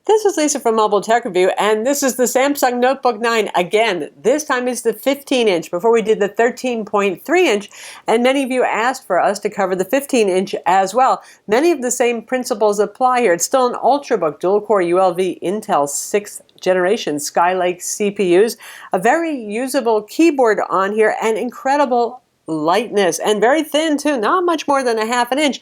This is Lisa from Mobile Tech Review, and this is the Samsung Notebook 9. Again, this time it's the 15-inch. Before we did the 13.3-inch, and many of you asked for us to cover the 15-inch as well. Many of the same principles apply here. It's still an Ultrabook dual-core ULV Intel 6th generation Skylake CPUs, a very usable keyboard on here, and incredible lightness, and very thin too, not much more than a half an inch.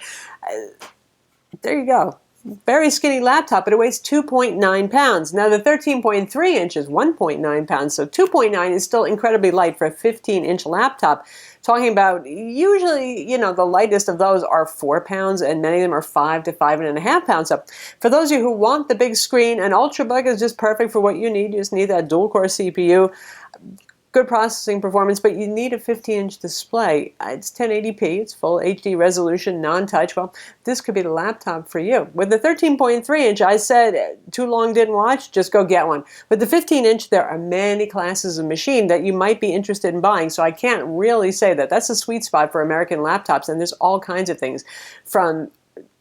There you go. Very skinny laptop, but it weighs 2.9 pounds. Now the 13.3 inch is 1.9 pounds, so 2.9 is still incredibly light for a 15-inch laptop. Talking about usually, the lightest of those are 4 pounds, and many of them are 5 to 5.5 pounds. So for those of you who want the big screen, an Ultrabook is just perfect for what you need. You just need that dual-core CPU. Good processing performance, but you need a 15-inch display. It's 1080p, it's full HD resolution, non-touch. Well, this could be the laptop for you. With the 13.3-inch, I said, too long didn't watch, just go get one. With the 15-inch, there are many classes of machine that you might be interested in buying, so I can't really say that. That's a sweet spot for American laptops, and there's all kinds of things, from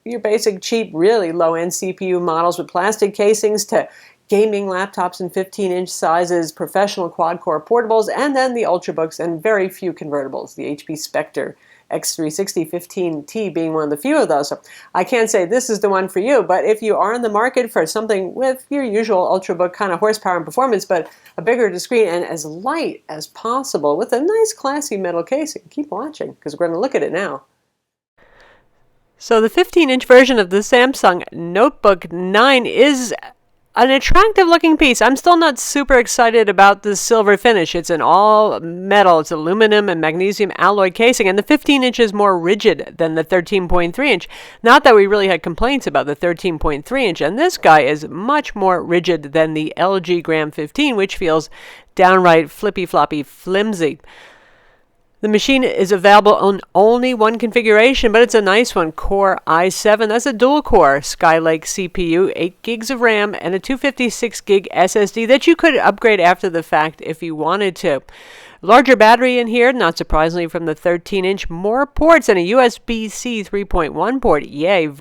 your basic, cheap, really low-end CPU models with plastic casings to gaming laptops in 15-inch sizes, professional quad-core portables, and then the Ultrabooks and very few convertibles, the HP Spectre X360 15T being one of the few of those. So I can't say this is the one for you, but if you are in the market for something with your usual Ultrabook kind of horsepower and performance, but a bigger screen and as light as possible with a nice classy metal casing, keep watching because we're going to look at it now. So the 15-inch version of the Samsung Notebook 9 is an attractive looking piece. I'm still not super excited about the silver finish. It's an all metal, it's aluminum and magnesium alloy casing, and the 15-inch is more rigid than the 13.3-inch. Not that we really had complaints about the 13.3-inch, and this guy is much more rigid than the LG Gram 15, which feels downright flippy-floppy flimsy. The machine is available on only one configuration, but it's a nice one. Core i7, that's a dual-core Skylake CPU, 8 gigs of RAM, and a 256 gig SSD that you could upgrade after the fact if you wanted to. Larger battery in here, not surprisingly from the 13-inch. More ports and a USB-C 3.1 port. Yay!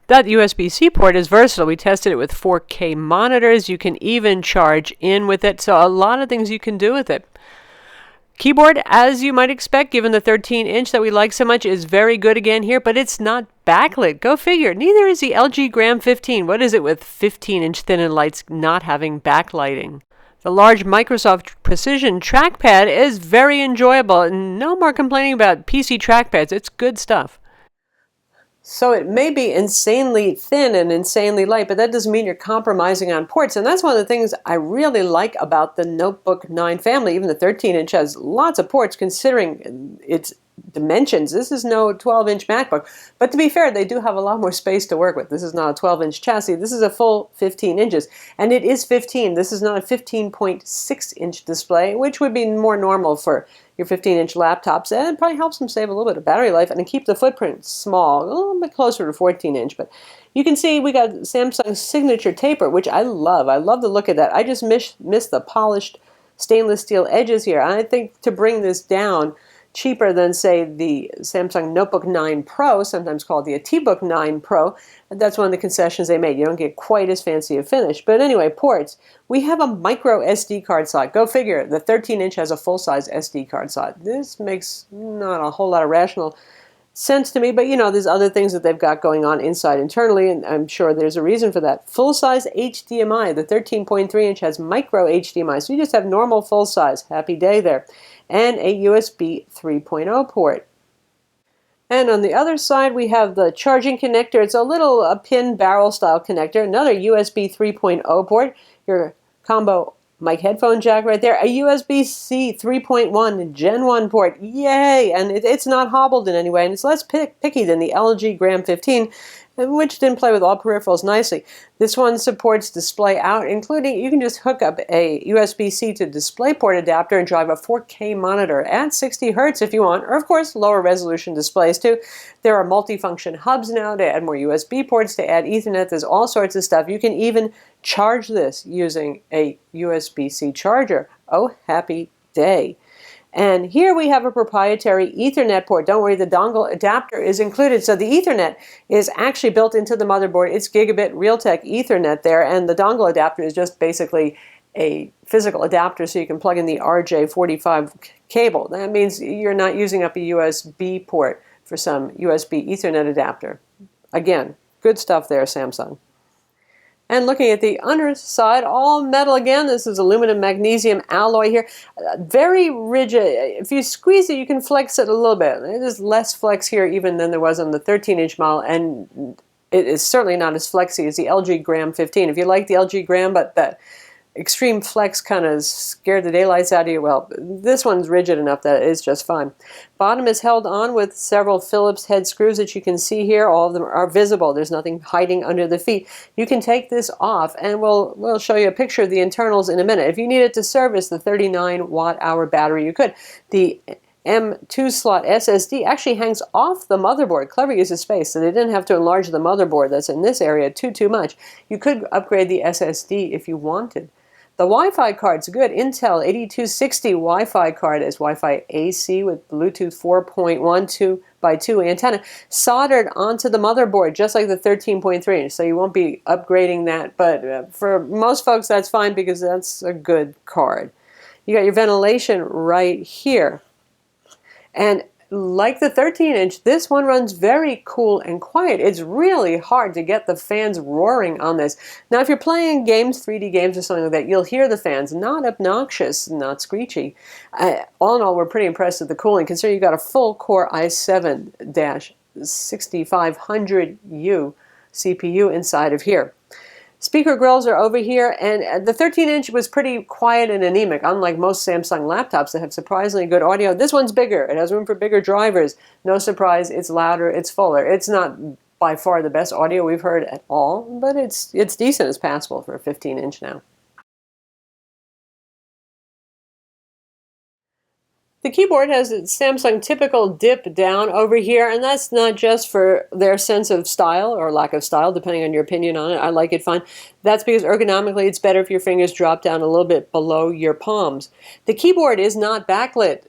That USB-C port is versatile. We tested it with 4K monitors. You can even charge in with it, so a lot of things you can do with it. Keyboard, as you might expect, given the 13-inch that we like so much, is very good again here, but it's not backlit. Go figure. Neither is the LG Gram 15. What is it with 15-inch thin and lights not having backlighting? The large Microsoft Precision Trackpad is very enjoyable, and no more complaining about PC trackpads. It's good stuff. So it may be insanely thin and insanely light, but that doesn't mean you're compromising on ports. And that's one of the things I really like about the Notebook 9 family. Even the 13-inch has lots of ports considering its dimensions. This is no 12-inch MacBook. But to be fair, they do have a lot more space to work with. This is not a 12-inch chassis. This is a full 15 inches. And it is 15. This is not a 15.6-inch display, which would be more normal for your 15-inch laptops, and it probably helps them save a little bit of battery life and keep the footprint small, a little bit closer to 14-inch. But you can see we got Samsung's signature taper, which I love. I love the look of that. I just miss the polished stainless steel edges here. I think to bring this down cheaper than, say, the Samsung Notebook 9 Pro, sometimes called the AtiBook 9 Pro. That's one of the concessions they made. You don't get quite as fancy a finish. But anyway, ports. We have a micro SD card slot. Go figure. The 13-inch has a full-size SD card slot. This makes not a whole lot of rational sense to me, but there's other things that they've got going on inside internally, and I'm sure there's a reason for that. Full-size HDMI. The 13.3-inch has micro HDMI, so you just have normal full-size. Happy day there. And a USB 3.0 port. And on the other side, we have the charging connector. It's a pin barrel style connector. Another USB 3.0 port. Your combo mic headphone jack right there. A USB-C 3.1 Gen 1 port. Yay! And it's not hobbled in any way. And it's less picky than the LG Gram 15, which didn't play with all peripherals nicely. This one supports display out, including you can just hook up a USB-C to DisplayPort adapter and drive a 4K monitor at 60 Hz if you want, or of course lower resolution displays too. There are multifunction hubs now to add more USB ports, to add Ethernet. There's all sorts of stuff. You can even charge this using a USB-C charger. Oh, happy day. And here we have a proprietary Ethernet port. Don't worry, the dongle adapter is included. So the Ethernet is actually built into the motherboard. It's Gigabit Realtek Ethernet there, and the dongle adapter is just basically a physical adapter so you can plug in the RJ45 cable. That means you're not using up a USB port for some USB Ethernet adapter. Again, good stuff there, Samsung. And looking at the underside, all metal again. This is aluminum magnesium alloy here. Very rigid. If you squeeze it, you can flex it a little bit. There's less flex here even than there was on the 13-inch model, and it is certainly not as flexy as the LG Gram 15. If you like the LG Gram, but that extreme flex kind of scared the daylights out of you, well, this one's rigid enough that it's just fine. Bottom is held on with several Phillips head screws that you can see here. All of them are visible. There's nothing hiding under the feet. You can take this off, and we'll show you a picture of the internals in a minute. If you needed to service the 39 watt-hour battery, you could. The M2 slot SSD actually hangs off the motherboard. Clever use of space, so they didn't have to enlarge the motherboard that's in this area too much. You could upgrade the SSD if you wanted. The Wi-Fi card's good. Intel 8260 Wi-Fi card is Wi-Fi AC with Bluetooth 4.1 2x2 antenna soldered onto the motherboard, just like the 13.3 inch. So you won't be upgrading that, but for most folks that's fine because that's a good card. You got your ventilation right here. And like the 13-inch, this one runs very cool and quiet. It's really hard to get the fans roaring on this. Now, if you're playing games, 3D games or something like that, you'll hear the fans. Not obnoxious, not screechy. All in all, we're pretty impressed with the cooling, considering you've got a full Core i7-6500U CPU inside of here. Speaker grills are over here, and the 13-inch was pretty quiet and anemic, unlike most Samsung laptops that have surprisingly good audio. This one's bigger. It has room for bigger drivers. No surprise, it's louder, it's fuller. It's not by far the best audio we've heard at all, but it's decent. It's passable for a 15-inch now. The keyboard has its Samsung typical dip down over here, and that's not just for their sense of style or lack of style, depending on your opinion on it. I like it fine. That's because ergonomically it's better if your fingers drop down a little bit below your palms. The keyboard is not backlit.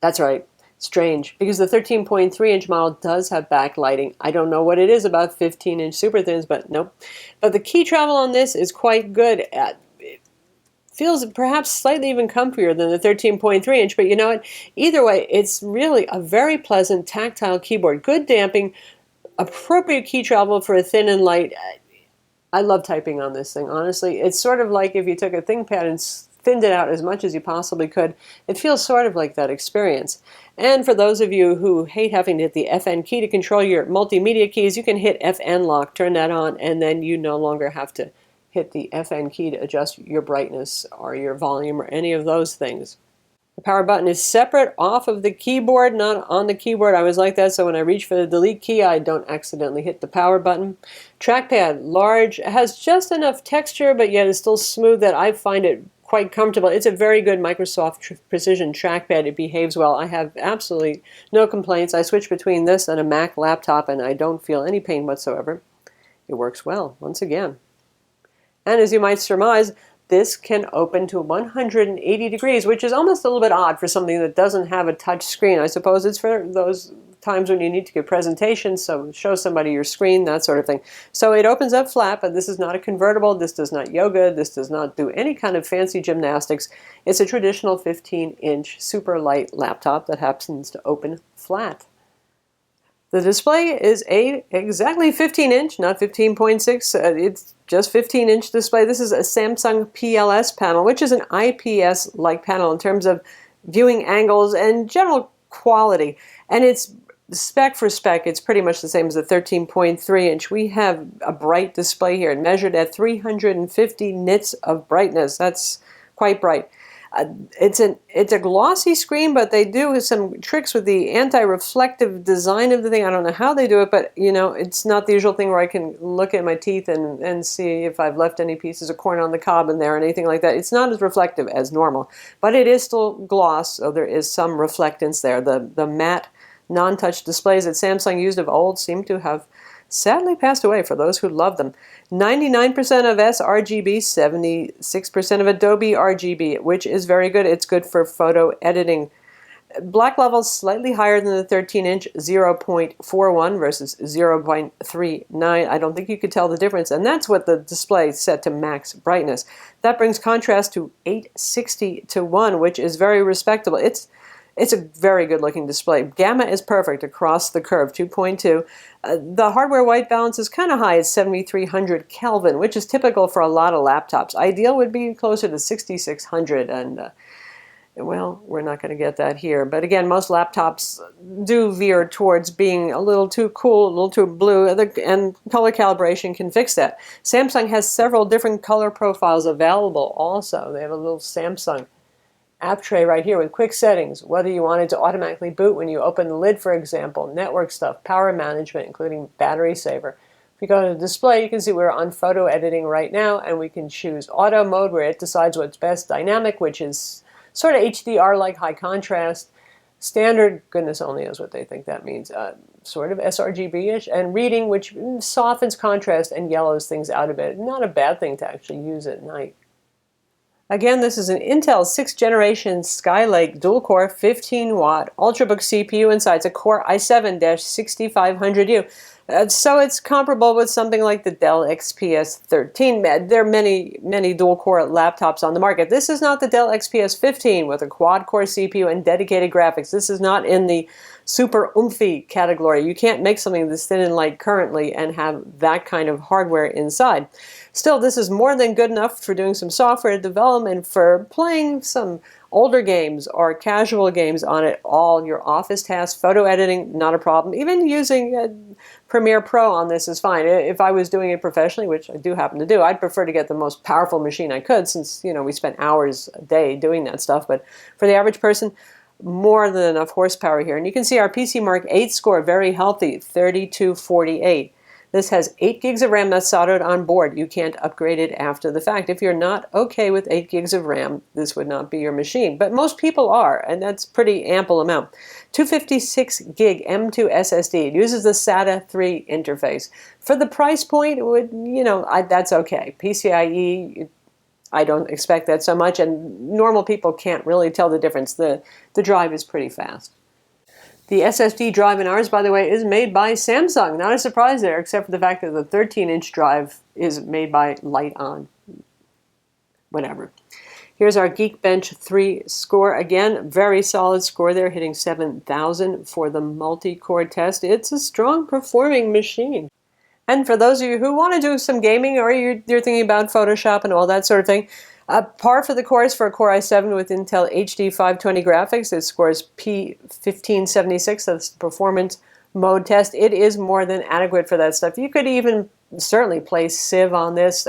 That's right. Strange, because the 13.3-inch model does have backlighting. I don't know what it is about 15-inch super thins, but nope. But the key travel on this is quite good. Feels perhaps slightly even comfier than the 13.3-inch, but you know what? Either way, it's really a very pleasant tactile keyboard. Good damping, appropriate key travel for a thin and light. I love typing on this thing, honestly. It's sort of like if you took a ThinkPad and thinned it out as much as you possibly could. It feels sort of like that experience. And for those of you who hate having to hit the FN key to control your multimedia keys, you can hit FN lock, turn that on, and then you no longer have to hit the FN key to adjust your brightness or your volume or any of those things. The power button is separate off of the keyboard, not on the keyboard. I was like that, so when I reach for the delete key, I don't accidentally hit the power button. Trackpad, large, has just enough texture, but yet is still smooth that I find it quite comfortable. It's a very good Microsoft Precision trackpad. It behaves well. I have absolutely no complaints. I switch between this and a Mac laptop, and I don't feel any pain whatsoever. It works well, once again. And as you might surmise, this can open to 180 degrees, which is almost a little bit odd for something that doesn't have a touch screen. I suppose it's for those times when you need to give presentations, so show somebody your screen, that sort of thing. So it opens up flat, but this is not a convertible. This does not yoga. This does not do any kind of fancy gymnastics. It's a traditional 15-inch super light laptop that happens to open flat. The display is exactly 15-inch, not 15.6. It's just 15-inch display. This is a Samsung PLS panel, which is an IPS-like panel in terms of viewing angles and general quality. And it's spec for spec. It's pretty much the same as the 13.3-inch. We have a bright display here, measured at 350 nits of brightness. That's quite bright. It's a glossy screen, but they do some tricks with the anti-reflective design of the thing. I don't know how they do it, but you know, it's not the usual thing where I can look at my teeth and see if I've left any pieces of corn on the cob in there or anything like that. It's not as reflective as normal, but it is still gloss, so there is some reflectance there. The matte non-touch displays that Samsung used of old seem to have sadly passed away for those who loved them. 99% of sRGB, 76% of Adobe RGB, which is very good. It's good for photo editing. Black levels slightly higher than the 13-inch, 0.41 versus 0.39. I don't think you could tell the difference, and that's what the display is set to max brightness. That brings contrast to 860:1, which is very respectable. It's a very good-looking display. Gamma is perfect across the curve, 2.2. The hardware white balance is kind of high at 7300 Kelvin, which is typical for a lot of laptops. Ideal would be closer to 6600, and well, we're not going to get that here. But again, most laptops do veer towards being a little too cool, a little too blue, and color calibration can fix that. Samsung has several different color profiles available also. They have a little Samsung app tray right here with quick settings, whether you wanted to automatically boot when you open the lid, for example, network stuff, power management, including battery saver. If you go to the display, you can see we're on photo editing right now, and we can choose auto mode where it decides what's best, dynamic, which is sort of HDR-like high contrast, standard, goodness only knows what they think that means, sort of sRGB-ish, and reading, which softens contrast and yellows things out a bit. Not a bad thing to actually use at night. Again, this is an Intel 6th generation Skylake dual-core 15-watt Ultrabook CPU inside. It's a Core i7-6500U. So it's comparable with something like the Dell XPS 13. There are many dual-core laptops on the market. This is not the Dell XPS 15 with a quad-core CPU and dedicated graphics. This is not in the super oomphy category. You can't make something this thin and light currently and have that kind of hardware inside. Still, this is more than good enough for doing some software development, for playing some older games or casual games on it. All your office tasks, photo editing, not a problem. Even using Premiere Pro on this is fine. If I was doing it professionally, which I do happen to do, I'd prefer to get the most powerful machine I could, since, you know, we spend hours a day doing that stuff. But for the average person, more than enough horsepower here. And you can see our PC Mark 8 score, very healthy, 3248. This has 8 gigs of RAM that's soldered on board. You can't upgrade it after the fact. If you're not okay with 8 gigs of RAM, this would not be your machine. But most people are, and that's pretty ample amount. 256 gig M2 SSD. It uses the SATA 3 interface. For the price point, it would, that's okay. PCIe, I don't expect that so much, and normal people can't really tell the difference. The drive is pretty fast. The SSD drive in ours, by the way, is made by Samsung. Not a surprise there, except for the fact that the 13-inch drive is made by Lite-On. Whatever. Here's our Geekbench 3 score. Again, very solid score there, hitting 7,000 for the multi-core test. It's a strong performing machine. And for those of you who want to do some gaming, or you're thinking about Photoshop and all that sort of thing, par for the course for a Core i7 with Intel HD 520 graphics. It scores P1576, that's the performance mode test. It is more than adequate for that stuff. You could even certainly play Civ on this,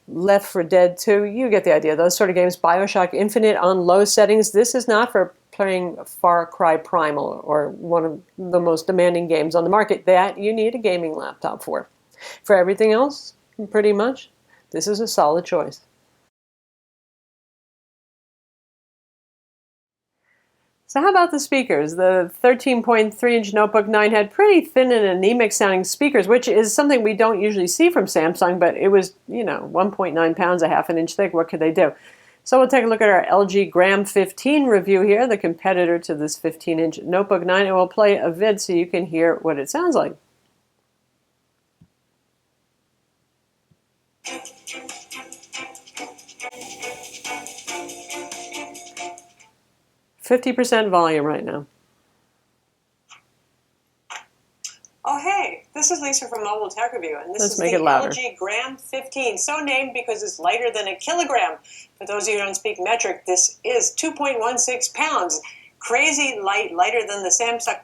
Left 4 Dead 2, you get the idea. Those sort of games, Bioshock Infinite on low settings. This is not for playing Far Cry Primal or one of the most demanding games on the market. That you need a gaming laptop for. For everything else, pretty much, this is a solid choice. So how about the speakers? The 13.3-inch Notebook 9 had pretty thin and anemic sounding speakers, which is something we don't usually see from Samsung, but it was, 1.9 pounds, a half an inch thick. What could they do? So we'll take a look at our LG Gram 15 review here, the competitor to this 15-inch Notebook 9, and we'll play a vid so you can hear what it sounds like. 50% volume right now. Oh hey, this is Lisa from Mobile Tech Review, and this is the LG Gram 15, so named because it's lighter than a kilogram. For those of you who don't speak metric, this is 2.16 pounds. Crazy light, lighter than the Samsung.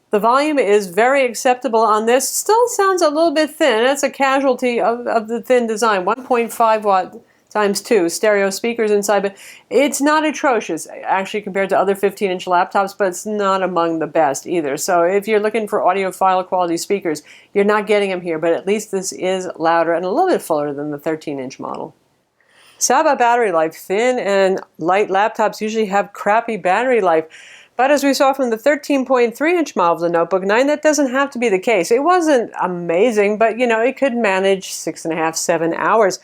The volume is very acceptable on this. Still sounds a little bit thin. That's a casualty of the thin design. 1.5 watt times 2 stereo speakers inside, but it's not atrocious actually compared to other 15-inch laptops, but it's not among the best either. So if you're looking for audiophile quality speakers, you're not getting them here, but at least this is louder and a little bit fuller than the 13-inch model. So how about battery life? Thin and light laptops usually have crappy battery life. But as we saw from the 13.3-inch model of the Notebook 9, that doesn't have to be the case. It wasn't amazing, but you know, it could manage 6.5, 7 hours.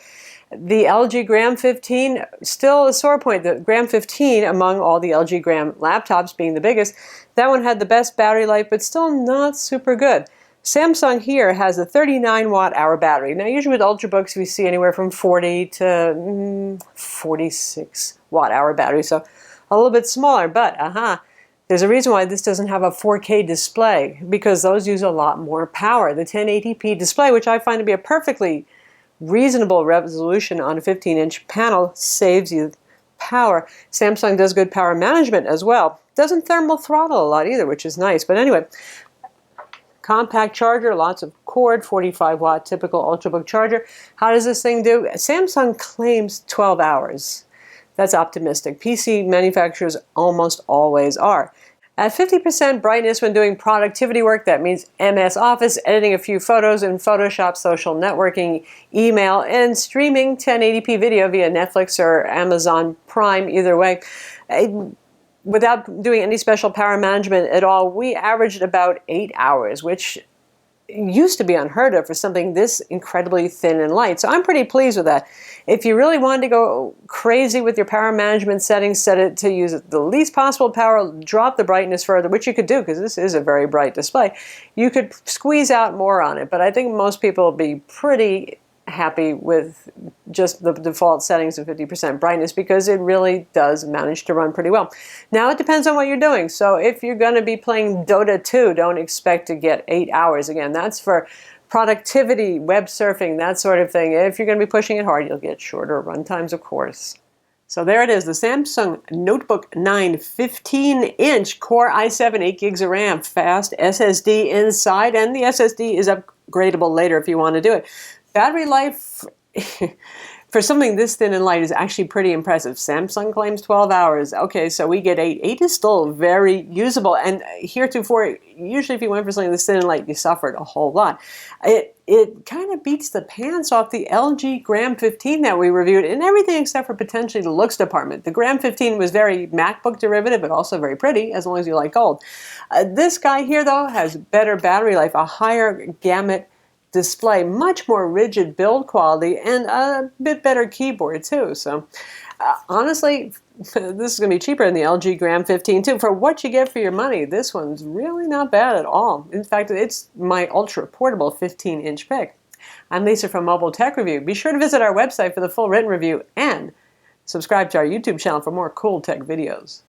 The LG Gram 15, still a sore point. The Gram 15, among all the LG Gram laptops being the biggest, that one had the best battery life, but still not super good. Samsung here has a 39 watt-hour battery. Now, usually with Ultrabooks, we see anywhere from 40 to 46 watt-hour battery, so a little bit smaller, but there's a reason why this doesn't have a 4K display, because those use a lot more power. The 1080p display, which I find to be a perfectly reasonable resolution on a 15-inch panel, saves you power. Samsung does good power management as well. Doesn't thermal throttle a lot either, which is nice. But anyway, compact charger, lots of cord, 45 watt typical Ultrabook charger. How does this thing do? Samsung claims 12 hours. That's optimistic. PC manufacturers almost always are. At 50% brightness when doing productivity work, that means MS Office, editing a few photos in Photoshop, social networking, email, and streaming 1080p video via Netflix or Amazon Prime, either way. Without doing any special power management at all, we averaged about 8 hours, which used to be unheard of for something this incredibly thin and light. So I'm pretty pleased with that. If you really wanted to go crazy with your power management settings, set it to use the least possible power, drop the brightness further, which you could do because this is a very bright display. You could squeeze out more on it, but I think most people will be pretty happy with just the default settings of 50% brightness because it really does manage to run pretty well. Now it depends on what you're doing. So if you're going to be playing Dota 2, don't expect to get 8 hours. Again, that's for productivity, web surfing, that sort of thing. If you're going to be pushing it hard, you'll get shorter run times, of course. So there it is, the Samsung Notebook 9 15-inch Core i7, 8 gigs of RAM, fast SSD inside, and the SSD is upgradable later if you want to do it. Battery life for something this thin and light is actually pretty impressive. Samsung claims 12 hours. Okay, so we get 8. 8 is still very usable, and heretofore, usually if you went for something this thin and light, you suffered a whole lot. It kind of beats the pants off the LG Gram 15 that we reviewed in everything except for potentially the looks department. The Gram 15 was very MacBook derivative, but also very pretty, as long as you like gold. This guy here, though, has better battery life, a higher gamut display, much more rigid build quality, and a bit better keyboard too. So honestly, this is going to be cheaper than the LG Gram 15 too. For what you get for your money, this one's really not bad at all. In fact, it's my ultra portable 15-inch pick. I'm Lisa from Mobile Tech Review. Be sure to visit our website for the full written review and subscribe to our YouTube channel for more cool tech videos.